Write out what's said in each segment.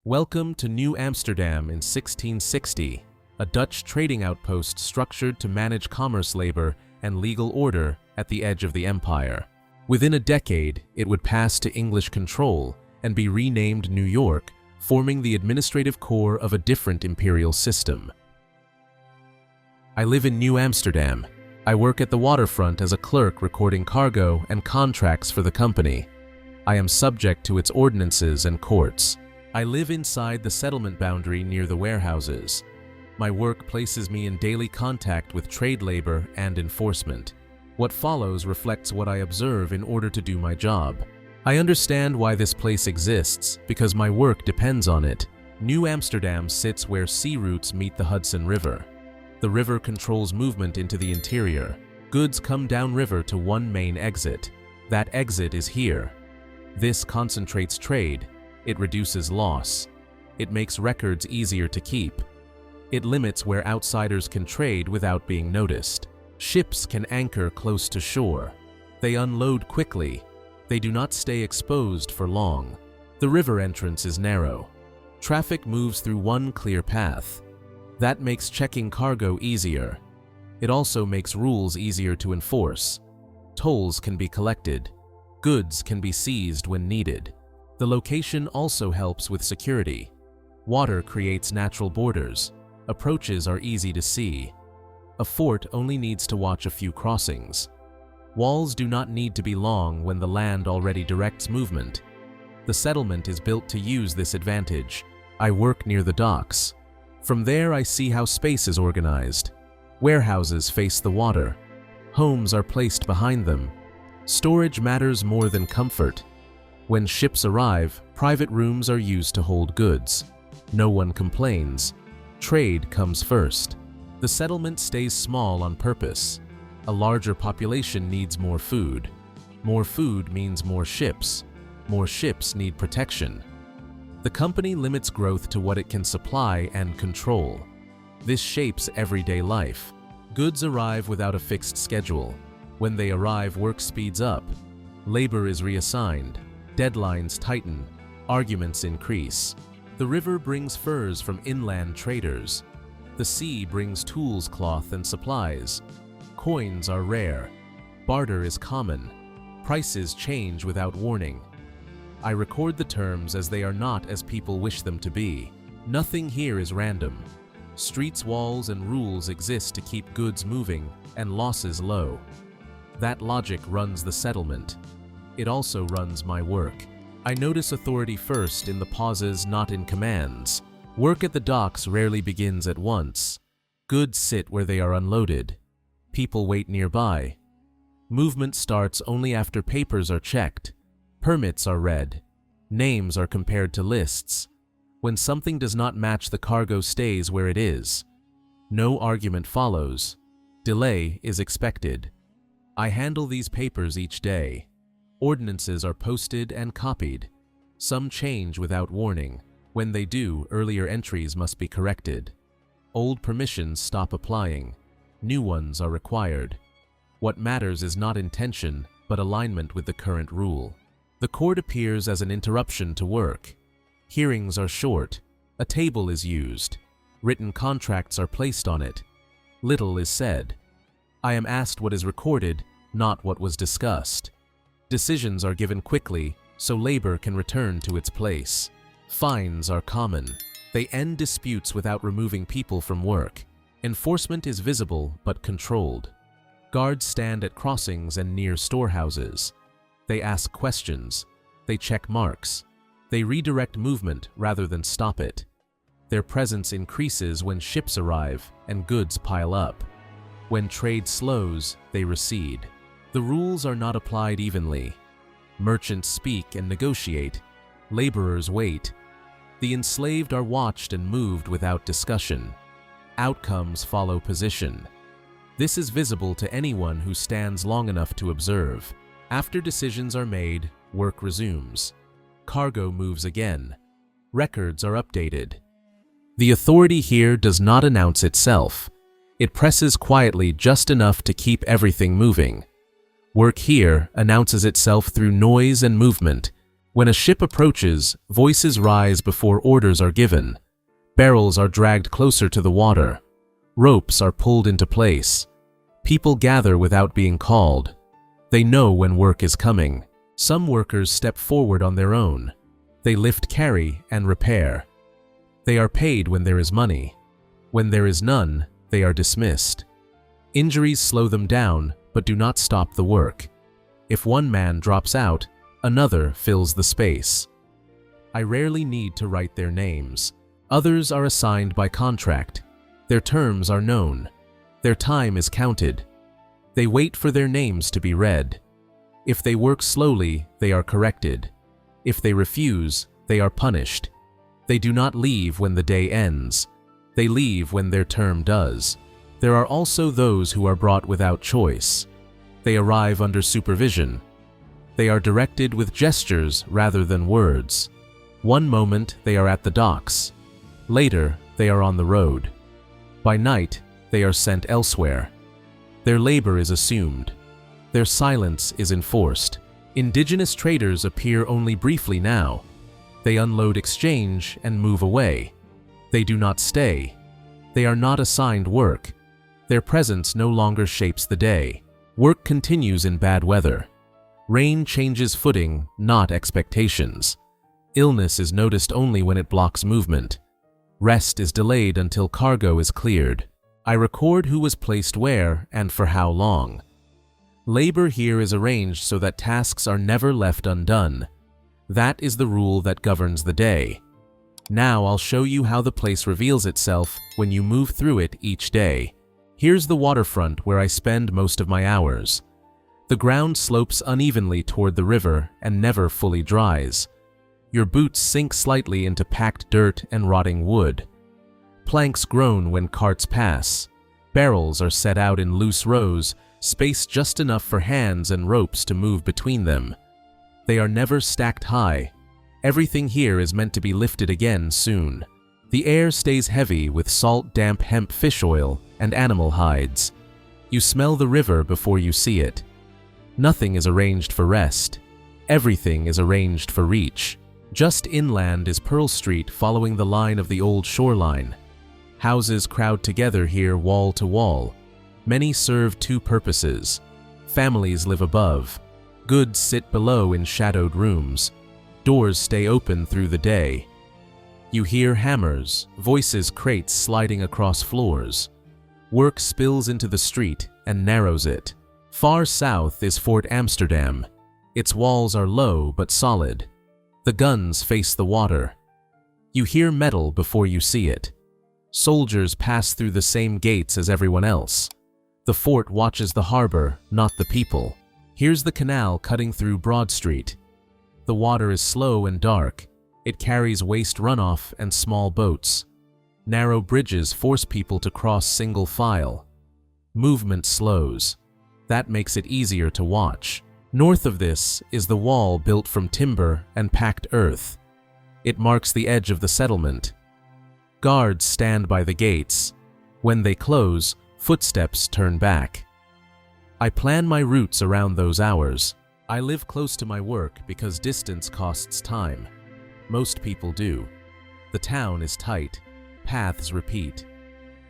Welcome to New Amsterdam in 1660, a Dutch trading outpost structured to manage commerce, labor, and legal order at the edge of the empire. Within a decade, it would pass to English control and be renamed New York, forming the administrative core of a different imperial system. I live in New Amsterdam. I work at the waterfront as a clerk recording cargo and contracts for the company. I am subject to its ordinances and courts. I live inside the settlement boundary near the warehouses. My work places me in daily contact with trade labor and enforcement. What follows reflects what I observe in order to do my job. I understand why this place exists because my work depends on it. New Amsterdam sits where sea routes meet the Hudson River. The river controls movement into the interior. Goods come downriver to one main exit. That exit is here. This concentrates trade. It reduces loss. It makes records easier to keep. It limits where outsiders can trade without being noticed. Ships can anchor close to shore. They unload quickly. They do not stay exposed for long. The river entrance is narrow. Traffic moves through one clear path. That makes checking cargo easier. It also makes rules easier to enforce. Tolls can be collected. Goods can be seized when needed. The location also helps with security. Water creates natural borders. Approaches are easy to see. A fort only needs to watch a few crossings. Walls do not need to be long when the land already directs movement. The settlement is built to use this advantage. I work near the docks. From there I see how space is organized. Warehouses face the water. Homes are placed behind them. Storage matters more than comfort. When ships arrive, private rooms are used to hold goods. No one complains. Trade comes first. The settlement stays small on purpose. A larger population needs more food. More food means more ships. More ships need protection. The company limits growth to what it can supply and control. This shapes everyday life. Goods arrive without a fixed schedule. When they arrive, work speeds up. Labor is reassigned. Deadlines tighten. Arguments increase. The river brings furs from inland traders. The sea brings tools, cloth, and supplies. Coins are rare. Barter is common. Prices change without warning. I record the terms as they are not as people wish them to be. Nothing here is random. Streets, walls, and rules exist to keep goods moving and losses low. That logic runs the settlement. It also runs my work. I notice authority first in the pauses, not in commands. Work at the docks rarely begins at once. Goods sit where they are unloaded. People wait nearby. Movement starts only after papers are checked. Permits are read. Names are compared to lists. When something does not match, the cargo stays where it is. No argument follows. Delay is expected. I handle these papers each day. Ordinances are posted and copied. Some change without warning. When they do, earlier entries must be corrected. Old permissions stop applying. New ones are required. What matters is not intention, but alignment with the current rule. The court appears as an interruption to work. Hearings are short. A table is used. Written contracts are placed on it. Little is said. I am asked what is recorded, not what was discussed. Decisions are given quickly, so labor can return to its place. Fines are common. They end disputes without removing people from work. Enforcement is visible but controlled. Guards stand at crossings and near storehouses. They ask questions. They check marks. They redirect movement rather than stop it. Their presence increases when ships arrive and goods pile up. When trade slows, they recede. The rules are not applied evenly. Merchants speak and negotiate. Laborers wait. The enslaved are watched and moved without discussion. Outcomes follow position. This is visible to anyone who stands long enough to observe. After decisions are made, work resumes. Cargo moves again. Records are updated. The authority here does not announce itself. It presses quietly just enough to keep everything moving. Work here announces itself through noise and movement. When a ship approaches, voices rise before orders are given. Barrels are dragged closer to the water. Ropes are pulled into place. People gather without being called. They know when work is coming. Some workers step forward on their own. They lift, carry, and repair. They are paid when there is money. When there is none, they are dismissed. Injuries slow them down, but do not stop the work. If one man drops out, another fills the space. I rarely need to write their names. Others are assigned by contract. Their terms are known. Their time is counted. They wait for their names to be read. If they work slowly, they are corrected. If they refuse, they are punished. They do not leave when the day ends. They leave when their term does. There are also those who are brought without choice. They arrive under supervision. They are directed with gestures rather than words. One moment they are at the docks. Later, they are on the road. By night, they are sent elsewhere. Their labor is assumed. Their silence is enforced. Indigenous traders appear only briefly now. They unload exchange and move away. They do not stay. They are not assigned work. Their presence no longer shapes the day. Work continues in bad weather. Rain changes footing, not expectations. Illness is noticed only when it blocks movement. Rest is delayed until cargo is cleared. I record who was placed where and for how long. Labor here is arranged so that tasks are never left undone. That is the rule that governs the day. Now I'll show you how the place reveals itself when you move through it each day. Here's the waterfront where I spend most of my hours. The ground slopes unevenly toward the river and never fully dries. Your boots sink slightly into packed dirt and rotting wood. Planks groan when carts pass. Barrels are set out in loose rows, space just enough for hands and ropes to move between them. They are never stacked high. Everything here is meant to be lifted again soon. The air stays heavy with salt, damp hemp fish oil and animal hides. You smell the river before you see it. Nothing is arranged for rest. Everything is arranged for reach. Just inland is Pearl Street, following the line of the old shoreline. Houses crowd together here wall to wall. Many serve two purposes. Families live above. Goods sit below in shadowed rooms. Doors stay open through the day. You hear hammers, voices, crates sliding across floors. Work spills into the street and narrows it. Far south is Fort Amsterdam. Its walls are low but solid. The guns face the water. You hear metal before you see it. Soldiers pass through the same gates as everyone else. The fort watches the harbor, not the people. Here's the canal cutting through Broad Street. The water is slow and dark. It carries waste runoff and small boats. Narrow bridges force people to cross single file. Movement slows. That makes it easier to watch. North of this is the wall built from timber and packed earth. It marks the edge of the settlement. Guards stand by the gates. When they close, footsteps turn back. I plan my routes around those hours. I live close to my work because distance costs time. Most people do. The town is tight. Paths repeat.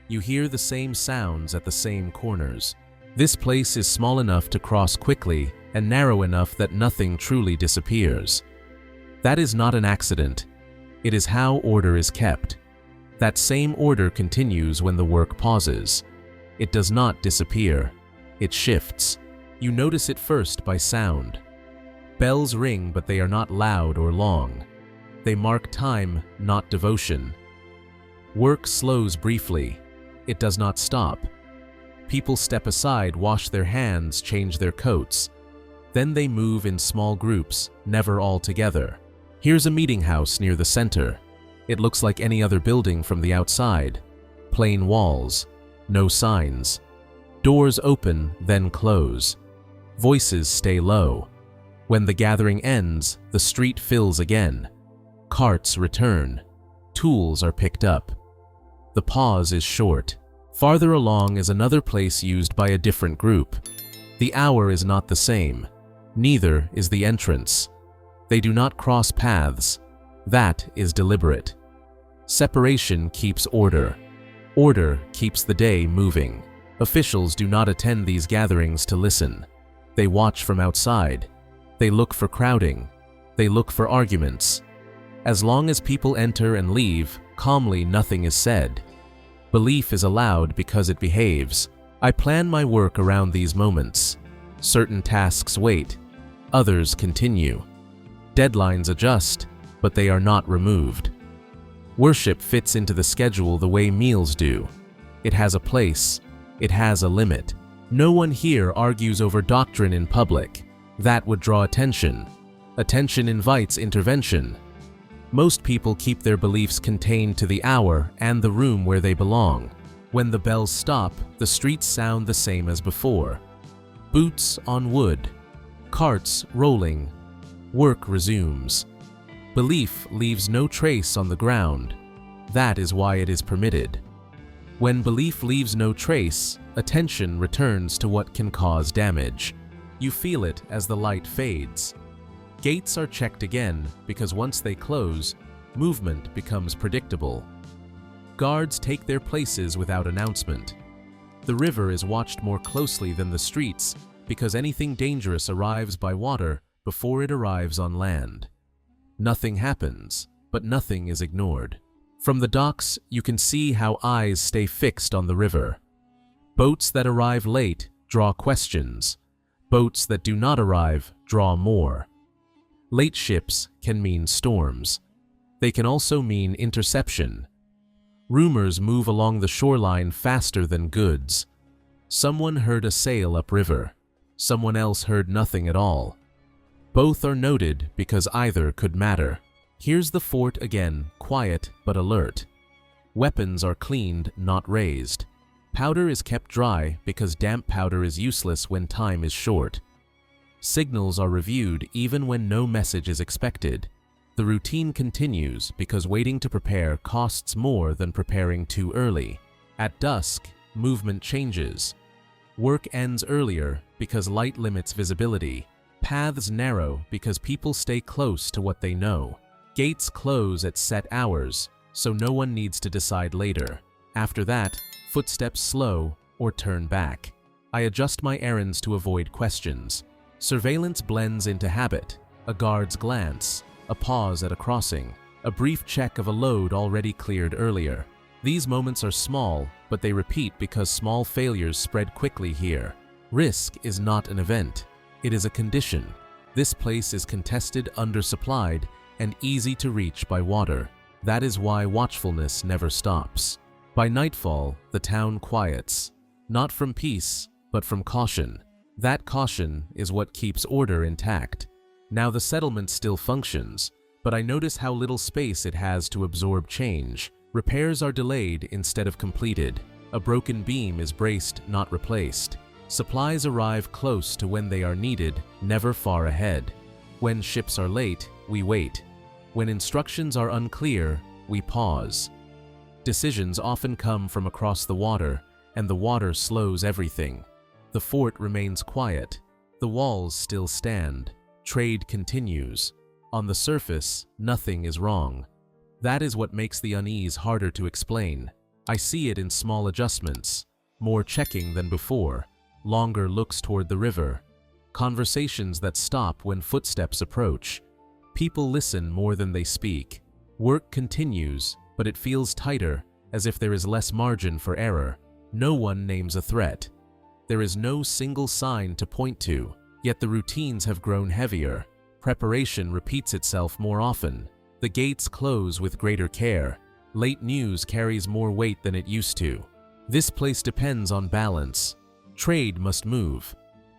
You hear the same sounds at the same corners. This place is small enough to cross quickly and narrow enough that nothing truly disappears. That is not an accident. It is how order is kept. That same order continues when the work pauses. It does not disappear. It shifts. You notice it first by sound. Bells ring, but they are not loud or long. They mark time, not devotion. Work slows briefly. It does not stop. People step aside, wash their hands, change their coats. Then they move in small groups, never all together. Here's a meeting house near the center. It looks like any other building from the outside. Plain walls, no signs. Doors open, then close. Voices stay low. When the gathering ends, the street fills again. Carts return. Tools are picked up. The pause is short. Farther along is another place used by a different group. The hour is not the same. Neither is the entrance. They do not cross paths. That is deliberate. Separation keeps order. Order keeps the day moving. Officials do not attend these gatherings to listen. They watch from outside. They look for crowding. They look for arguments. As long as people enter and leave, calmly nothing is said. Belief is allowed because it behaves. I plan my work around these moments. Certain tasks wait. Others continue. Deadlines adjust, but they are not removed. Worship fits into the schedule the way meals do. It has a place. It has a limit. No one here argues over doctrine in public. That would draw attention. Attention invites intervention. Most people keep their beliefs contained to the hour and the room where they belong. When the bells stop, the streets sound the same as before. Boots on wood. Carts rolling. Work resumes. Belief leaves no trace on the ground. That is why it is permitted. When belief leaves no trace, attention returns to what can cause damage. You feel it as the light fades. Gates are checked again because once they close, movement becomes predictable. Guards take their places without announcement. The river is watched more closely than the streets because anything dangerous arrives by water before it arrives on land. Nothing happens, but nothing is ignored. From the docks, you can see how eyes stay fixed on the river. Boats that arrive late draw questions. Boats that do not arrive draw more. Late ships can mean storms. They can also mean interception. Rumors move along the shoreline faster than goods. Someone heard a sail upriver. Someone else heard nothing at all. Both are noted because either could matter. Here's the fort again, quiet but alert. Weapons are cleaned, not raised. Powder is kept dry because damp powder is useless when time is short. Signals are reviewed even when no message is expected. The routine continues because waiting to prepare costs more than preparing too early. At dusk, movement changes. Work ends earlier because light limits visibility. Paths narrow because people stay close to what they know. Gates close at set hours, so no one needs to decide later. After that, footsteps slow or turn back. I adjust my errands to avoid questions. Surveillance blends into habit. A guard's glance, a pause at a crossing, a brief check of a load already cleared earlier. These moments are small, but they repeat because small failures spread quickly here. Risk is not an event. It is a condition. This place is contested, undersupplied, and easy to reach by water. That is why watchfulness never stops. By nightfall, the town quiets. Not from peace, but from caution. That caution is what keeps order intact. Now the settlement still functions, but I notice how little space it has to absorb change. Repairs are delayed instead of completed. A broken beam is braced, not replaced. Supplies arrive close to when they are needed, never far ahead. When ships are late, we wait. When instructions are unclear, we pause. Decisions often come from across the water, and the water slows everything. The fort remains quiet. The walls still stand. Trade continues. On the surface, nothing is wrong. That is what makes the unease harder to explain. I see it in small adjustments. More checking than before. Longer looks toward the river. Conversations that stop when footsteps approach. People listen more than they speak. Work continues, but it feels tighter, as if there is less margin for error. No one names a threat. There is no single sign to point to, yet the routines have grown heavier. Preparation repeats itself more often. The gates close with greater care. Late news carries more weight than it used to. This place depends on balance. Trade must move.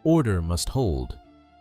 Order must hold.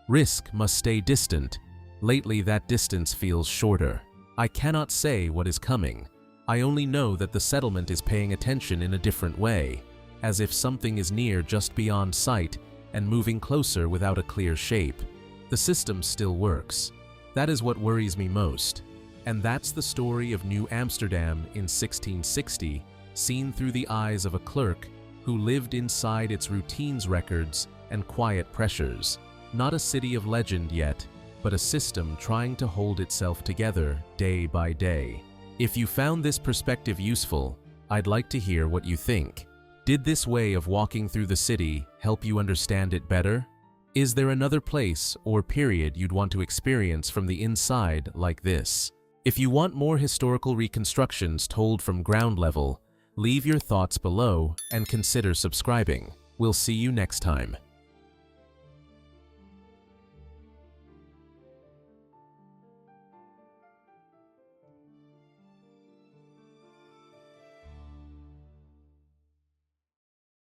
Risk must stay distant. Lately, that distance feels shorter. I cannot say what is coming. I only know that the settlement is paying attention in a different way, as if something is near just beyond sight and moving closer without a clear shape. The system still works. That is what worries me most. And that's the story of New Amsterdam in 1660, seen through the eyes of a clerk who lived inside its routines, records, and quiet pressures. Not a city of legend yet, but a system trying to hold itself together day by day. If you found this perspective useful, I'd like to hear what you think. Did this way of walking through the city help you understand it better? Is there another place or period you'd want to experience from the inside like this? If you want more historical reconstructions told from ground level, leave your thoughts below and consider subscribing. We'll see you next time.